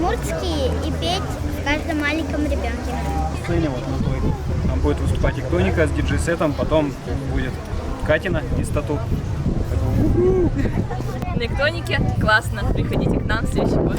удмуртский и петь в каждом маленьком ребенке. В сцене вот на той. Там будет выступать Иктоника с диджей-сетом, потом будет Катина из Тату. На Иктонике классно. Приходите к нам в следующий год.